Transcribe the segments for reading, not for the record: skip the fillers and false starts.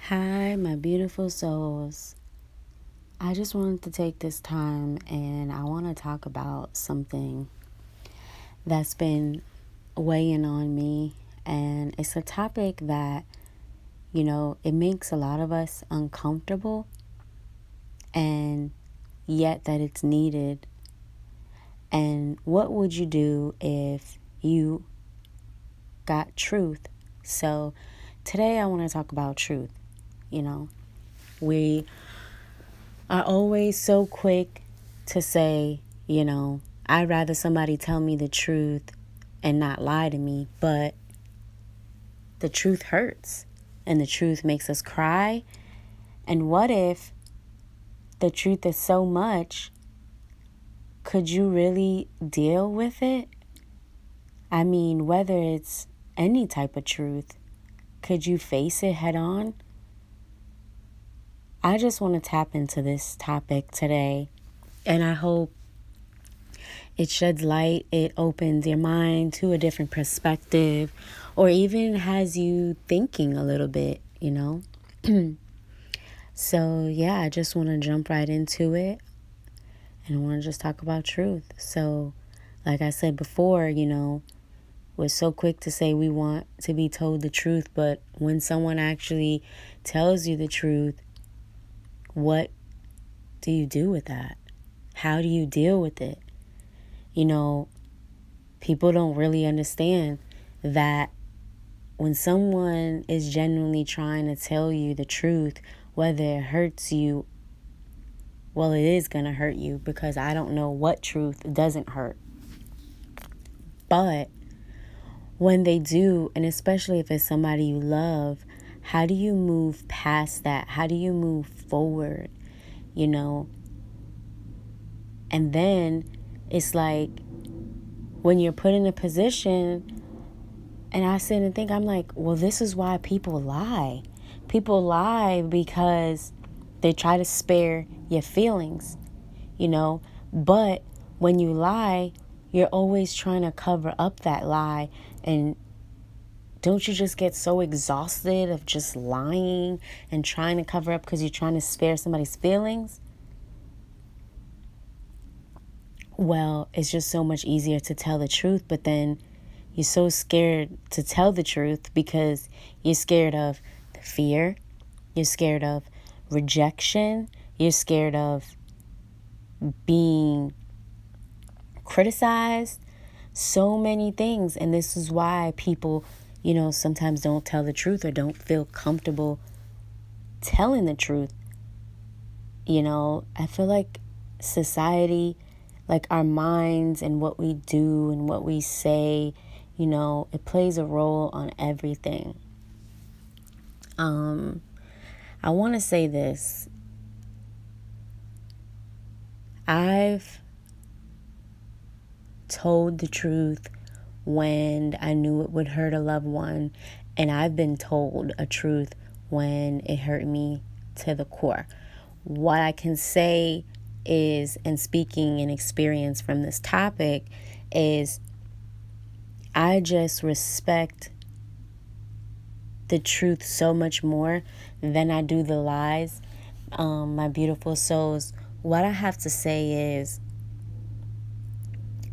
Hi, my beautiful souls. I just wanted to take this time and I want to talk about something that's been weighing on me. And it's a topic that, it makes a lot of us uncomfortable, and yet that it's needed. And what would you do if you got truth? So today I want to talk about truth. We are always so quick to say, I'd rather somebody tell me the truth and not lie to me, but the truth hurts and the truth makes us cry. And what if the truth is so much, could you really deal with it? I mean, whether it's any type of truth, could you face it head on? I just want to tap into this topic today, and I hope it sheds light, it opens your mind to a different perspective, or even has you thinking a little bit. So, yeah, I just want to jump right into it, and I want to just talk about truth. So, like I said before, we're so quick to say we want to be told the truth, but when someone actually tells you the truth, what do you do with that? How do you deal with it? People don't really understand that when someone is genuinely trying to tell you the truth, whether it hurts you, well, it is going to hurt you, because I don't know what truth doesn't hurt. But when they do, and especially if it's somebody you love, how do you move past that? How do you move forward? And then it's like when you're put in a position, and I sit and think, I'm like, well, this is why people lie. People lie because they try to spare your feelings, But when you lie, you're always trying to cover up that lie. And don't you just get so exhausted of just lying and trying to cover up because you're trying to spare somebody's feelings? Well, it's just so much easier to tell the truth, but then you're so scared to tell the truth because you're scared of the fear, you're scared of rejection, you're scared of being criticized, so many things. And this is why people, sometimes don't tell the truth or don't feel comfortable telling the truth. I feel like society, like our minds and what we do and what we say, it plays a role on everything. I want to say this. I've told the truth when I knew it would hurt a loved one, and I've been told a truth when it hurt me to the core. What I can say is, and speaking in experience from this topic, is I just respect the truth so much more than I do the lies. My beautiful souls, what I have to say is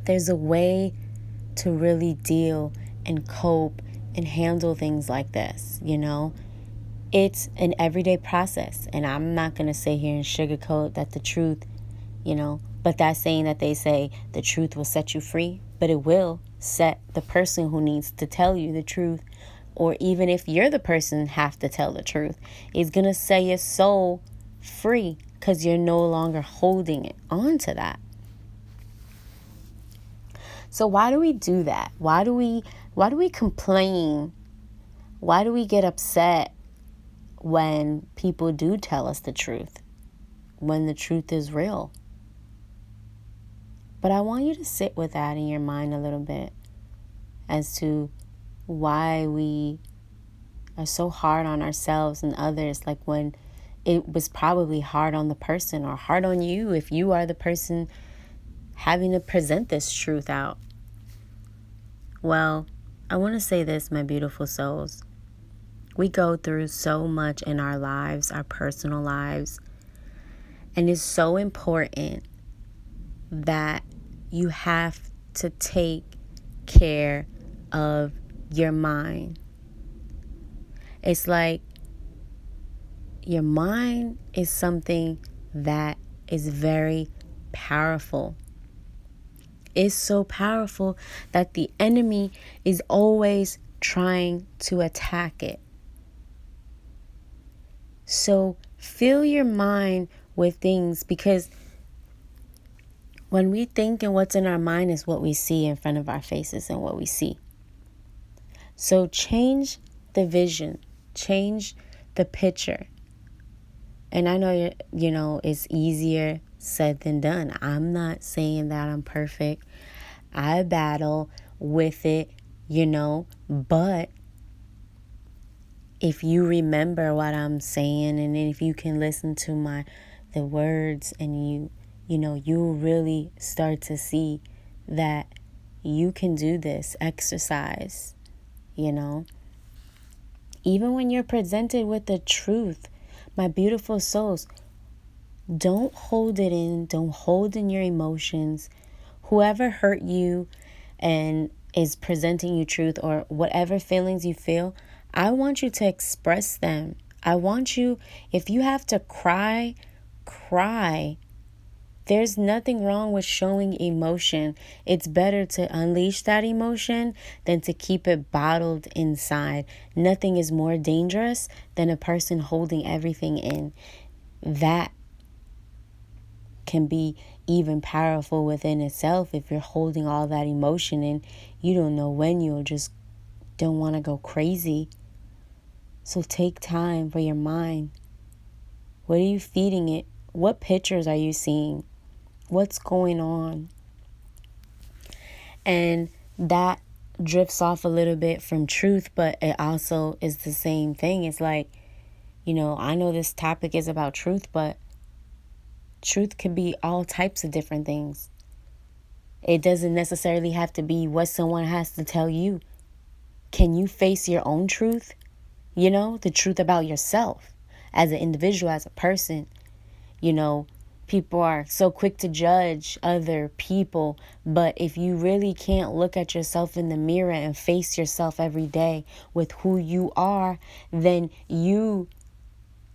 there's a way to really deal and cope and handle things like this, It's an everyday process, and I'm not going to sit here and sugarcoat that the truth, but that's saying that they say the truth will set you free, but it will set the person who needs to tell you the truth, or even if you're the person have to tell the truth, it's going to set your soul free because you're no longer holding it on to that. So why do we do that? Why do we complain? Why do we get upset when people do tell us the truth, when the truth is real? But I want you to sit with that in your mind a little bit as to why we are so hard on ourselves and others, like when it was probably hard on the person or hard on you if you are the person having to present this truth out. Well, I want to say this, my beautiful souls. We go through so much in our lives, our personal lives, and it's so important that you have to take care of your mind. It's like your mind is something that is very powerful. It's so powerful that the enemy is always trying to attack it. So fill your mind with things, because when we think and what's in our mind is what we see in front of our faces and what we see. So change the vision, change the picture. And I know, it's easier said than done. I'm not saying that I'm perfect. I battle with it, but if you remember what I'm saying, and if you can listen to the words, and you'll really start to see that you can do this exercise, Even when you're presented with the truth, my beautiful souls, don't hold it in. Don't hold in your emotions. Whoever hurt you and is presenting you truth, or whatever feelings you feel, I want you to express them. I want you, if you have to cry, cry. There's nothing wrong with showing emotion. It's better to unleash that emotion than to keep it bottled inside. Nothing is more dangerous than a person holding everything in. That can be even powerful within itself. If you're holding all that emotion in, you don't know when you'll just don't want to go crazy. So take time for your mind. What are you feeding it? What pictures are you seeing? What's going on? And that drifts off a little bit from truth, but it also is the same thing. It's like, I know this topic is about truth, but truth could be all types of different things. It doesn't necessarily have to be what someone has to tell you. Can you face your own truth? The truth about yourself as an individual, as a person. People are so quick to judge other people, but if you really can't look at yourself in the mirror and face yourself every day with who you are, then you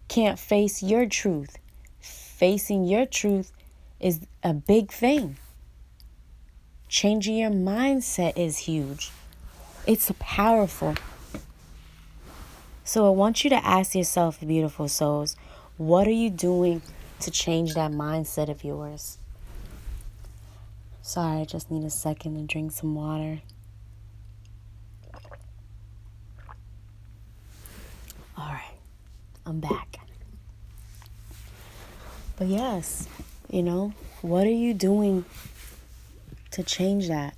can't face your truth. Facing your truth is a big thing. Changing your mindset is huge. It's powerful. So I want you to ask yourself, beautiful souls, what are you doing to change that mindset of yours? Sorry, I just need a second to drink some water. All right, I'm back. But yes, what are you doing to change that?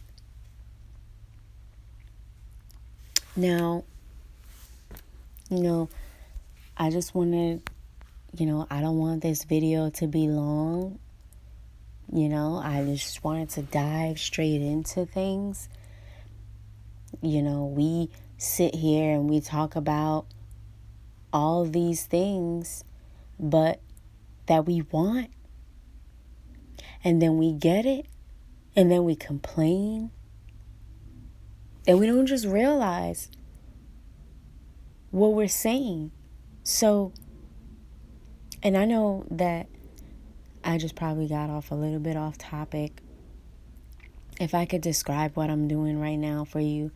Now, I just wanted, I don't want this video to be long. I just wanted to dive straight into things. We sit here and we talk about all these things, but that we want. And then we get it, and then we complain. And we don't just realize what we're saying. So, and I know that I just probably got off a little bit off topic. If I could describe what I'm doing right now for you,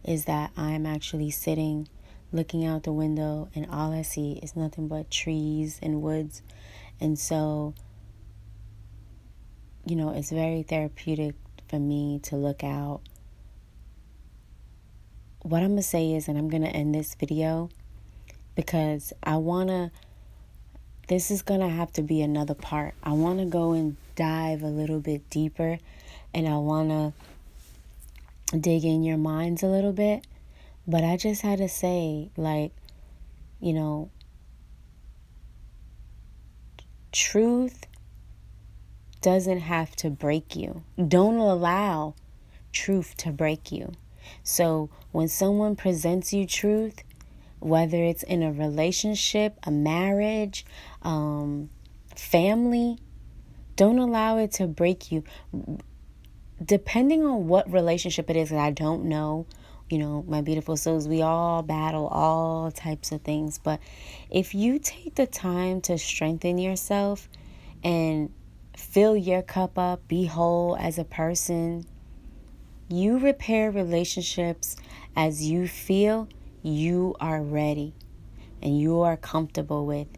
is that I'm actually sitting, looking out the window, and all I see is nothing but trees and woods. And so, it's very therapeutic for me to look out. What I'm going to say is, and I'm going to end this video, because this is going to have to be another part. I want to go and dive a little bit deeper, and I want to dig in your minds a little bit. But I just had to say, truth doesn't have to break you. Don't allow truth to break you. So when someone presents you truth, whether it's in a relationship, a marriage, family. Don't allow it to break you. Depending on what relationship it is, I don't know, my beautiful souls, we all battle all types of things. But if you take the time to strengthen yourself and fill your cup up, be whole as a person, you repair relationships as you feel you are ready and you are comfortable with.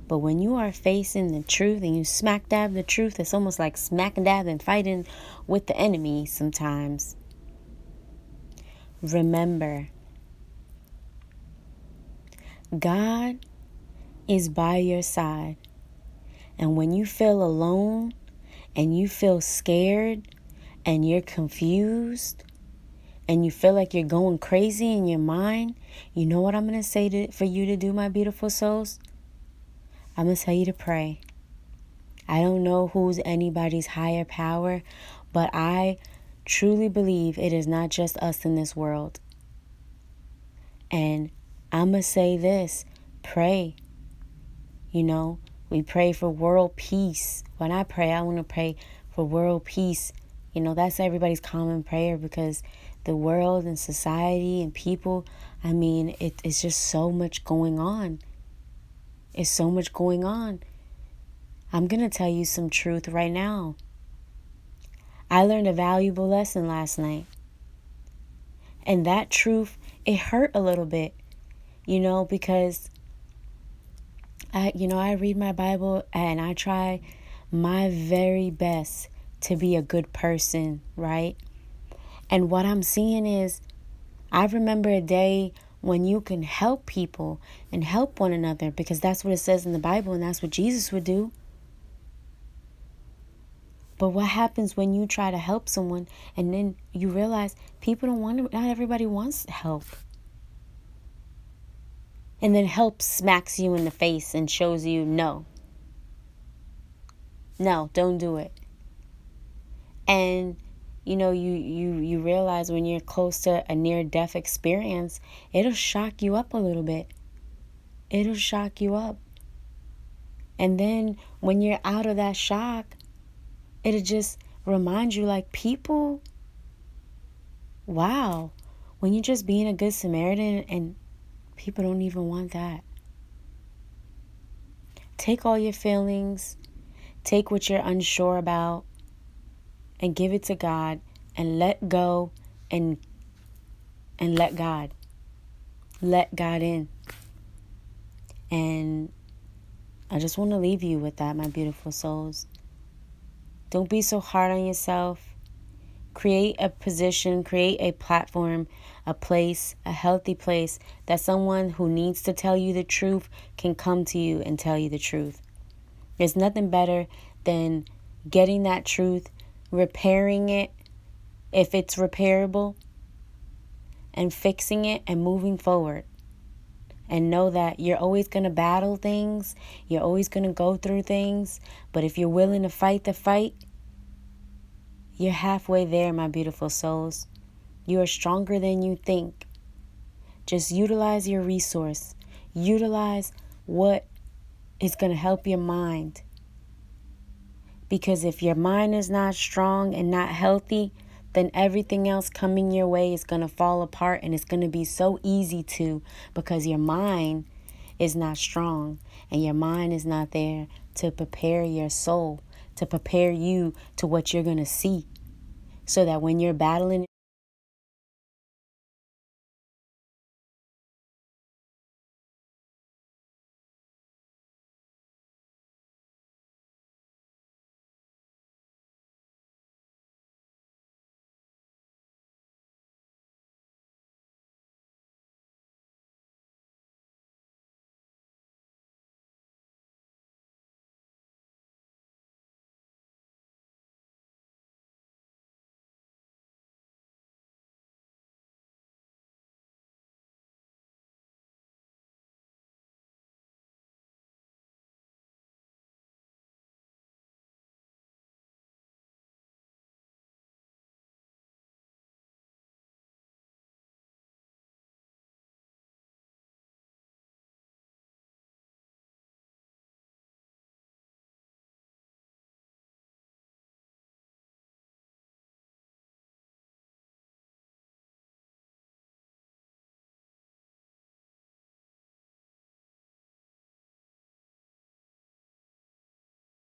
But when you are facing the truth and you smack dab the truth, it's almost like smack and dab and fighting with the enemy sometimes. Remember, God is by your side. And when you feel alone and you feel scared and you're confused and you feel like you're going crazy in your mind, you know what I'm going to say for you to do, my beautiful souls? I'm going to tell you to pray. I don't know who's anybody's higher power, but I truly believe it is not just us in this world. And I'm going to say this, pray. We pray for world peace. When I pray, I want to pray for world peace. That's everybody's common prayer, because the world and society and people, it's just so much going on. It's so much going on. I'm going to tell you some truth right now. I learned a valuable lesson last night. And that truth, it hurt a little bit, because I read my Bible and I try my very best to be a good person, right? And what I'm seeing is, I remember a day when you can help people and help one another, because that's what it says in the Bible and that's what Jesus would do. But what happens when you try to help someone and then you realize not everybody wants help. And then help smacks you in the face and shows you, no, don't do it. And you realize when you're close to a near-death experience, it'll shock you up a little bit. It'll shock you up. And then when you're out of that shock, it'll just remind you, like, people, wow, when you're just being a good Samaritan and people don't even want that. Take all your feelings, take what you're unsure about, and give it to God, and let go, and let God. Let God in. And I just want to leave you with that, my beautiful souls. Don't be so hard on yourself. Create a position, create a platform, a place, a healthy place that someone who needs to tell you the truth can come to you and tell you the truth. There's nothing better than getting that truth, repairing it if it's repairable, and fixing it and moving forward. And know that you're always going to battle things. You're always going to go through things. But if you're willing to fight the fight, you're halfway there, my beautiful souls. You are stronger than you think. Just utilize your resource. Utilize what is going to help your mind. Because if your mind is not strong and not healthy, then everything else coming your way is going to fall apart, and it's going to be so easy to, because your mind is not strong and your mind is not there to prepare your soul, to prepare you to what you're going to see, so that when you're battling